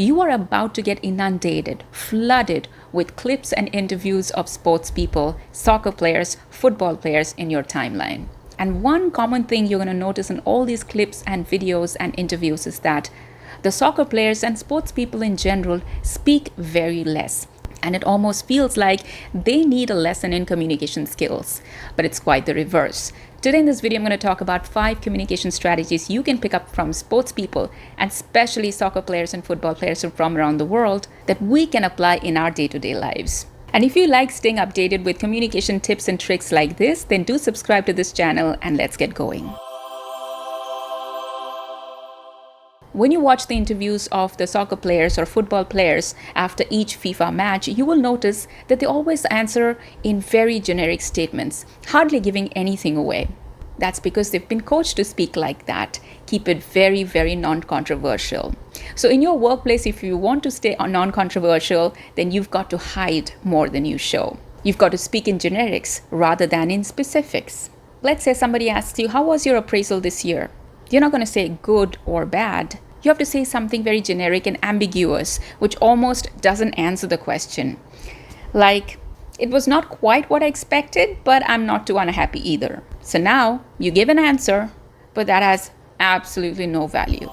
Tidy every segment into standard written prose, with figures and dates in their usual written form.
You are about to get inundated, flooded with clips and interviews of sports people, soccer players, football players in your timeline. And one common thing you're going to notice in all these clips and videos and interviews is that the soccer players and sports people in general speak very less. And it almost feels like they need a lesson in communication skills, but it's quite the reverse. Today in this video, I'm going to talk about 5 communication strategies you can pick up from sports people, and especially soccer players and football players from around the world, that we can apply in our day-to-day lives. And if you like staying updated with communication tips and tricks like this, then do subscribe to this channel and let's get going. When you watch the interviews of the soccer players or football players after each FIFA match, you will notice that they always answer in very generic statements, hardly giving anything away. That's because they've been coached to speak like that. Keep it very, very non-controversial. So in your workplace, if you want to stay non-controversial, then you've got to hide more than you show. You've got to speak in generics rather than in specifics. Let's say somebody asks you, how was your appraisal this year? You're not going to say good or bad. You have to say something very generic and ambiguous, which almost doesn't answer the question. Like, it was not quite what I expected, but I'm not too unhappy either. So now you give an answer, but that has absolutely no value.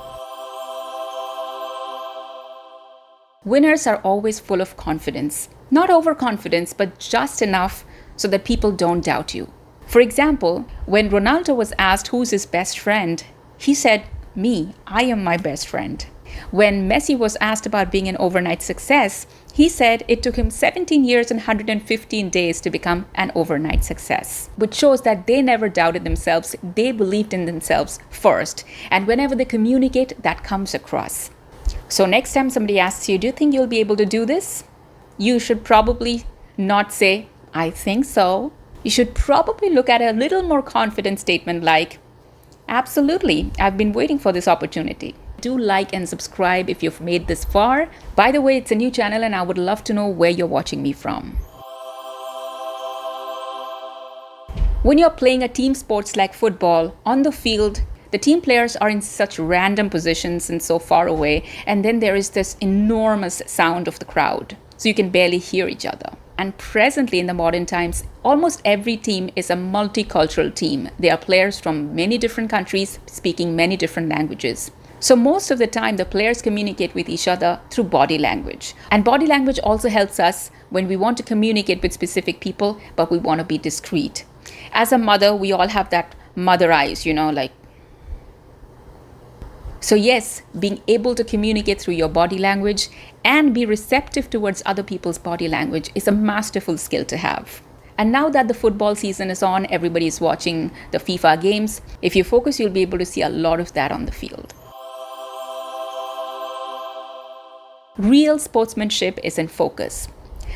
Winners are always full of confidence. Not overconfidence, but just enough so that people don't doubt you. For example, when Ronaldo was asked who's his best friend, he said, me, I am my best friend. When Messi was asked about being an overnight success, he said it took him 17 years and 115 days to become an overnight success, which shows that they never doubted themselves. They believed in themselves first. And whenever they communicate, that comes across. So next time somebody asks you, do you think you'll be able to do this? You should probably not say, I think so. You should probably look at a little more confident statement like, absolutely, I've been waiting for this opportunity. Do like and subscribe if you've made this far. By the way, it's a new channel and I would love to know where you're watching me from. When you're playing a team sports like football, on the field, the team players are in such random positions and so far away, and then there is this enormous sound of the crowd, so you can barely hear each other. And presently in the modern times, almost every team is a multicultural team. There are players from many different countries speaking many different languages. So most of the time, the players communicate with each other through body language. And body language also helps us when we want to communicate with specific people, but we want to be discreet. As a mother, we all have that mother eyes, like. So yes, being able to communicate through your body language and be receptive towards other people's body language is a masterful skill to have. And now that the football season is on, everybody is watching the FIFA games. If you focus, you'll be able to see a lot of that on the field. Real sportsmanship is in focus.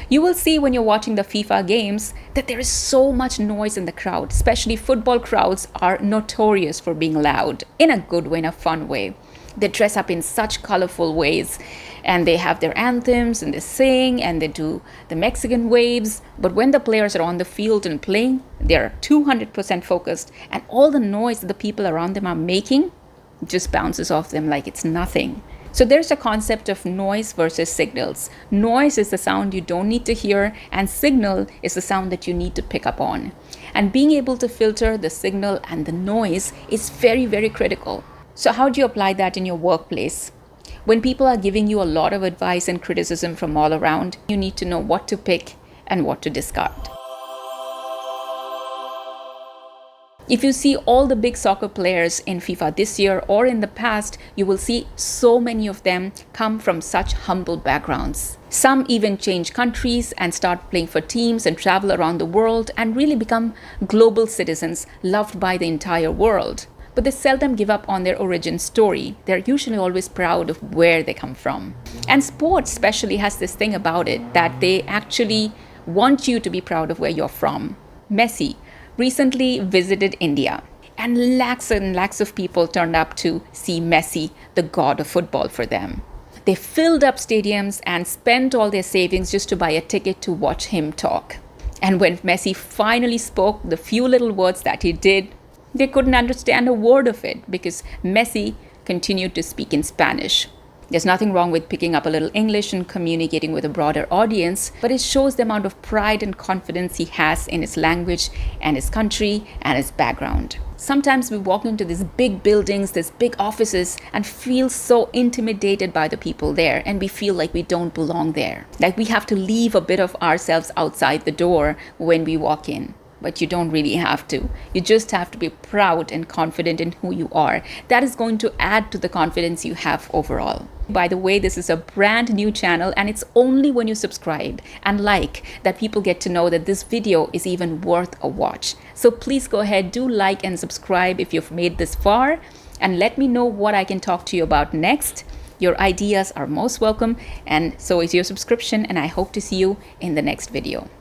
You will see when you're watching the FIFA games that there is so much noise in the crowd. Especially football crowds are notorious for being loud, in a good way, in a fun way. They dress up in such colorful ways and they have their anthems and they sing and they do the Mexican waves. But when the players are on the field and playing, they're 200% focused, and all the noise that the people around them are making just bounces off them like it's nothing. So there's a concept of noise versus signals. Noise is the sound you don't need to hear, and signal is the sound that you need to pick up on. And being able to filter the signal and the noise is very, very critical. So how do you apply that in your workplace? When people are giving you a lot of advice and criticism from all around, you need to know what to pick and what to discard. If you see all the big soccer players in FIFA this year or in the past, you will see so many of them come from such humble backgrounds. Some even change countries and start playing for teams and travel around the world and really become global citizens loved by the entire world. But they seldom give up on their origin story. They're usually always proud of where they come from. And sports especially has this thing about it that they actually want you to be proud of where you're from. Messi recently visited India, and lakhs of people turned up to see Messi, the god of football, for them. They filled up stadiums and spent all their savings just to buy a ticket to watch him talk. And when Messi finally spoke the few little words that he did, they couldn't understand a word of it because Messi continued to speak in Spanish. There's nothing wrong with picking up a little English and communicating with a broader audience, but it shows the amount of pride and confidence he has in his language and his country and his background. Sometimes we walk into these big buildings, these big offices, and feel so intimidated by the people there, and we feel like we don't belong there. Like we have to leave a bit of ourselves outside the door when we walk in. But you don't really have to. You just have to be proud and confident in who you are. That is going to add to the confidence you have overall. By the way, this is a brand new channel, and it's only when you subscribe and like that people get to know that this video is even worth a watch. So please go ahead, do like and subscribe if you've made this far, and let me know what I can talk to you about next. Your ideas are most welcome, and so is your subscription, and I hope to see you in the next video.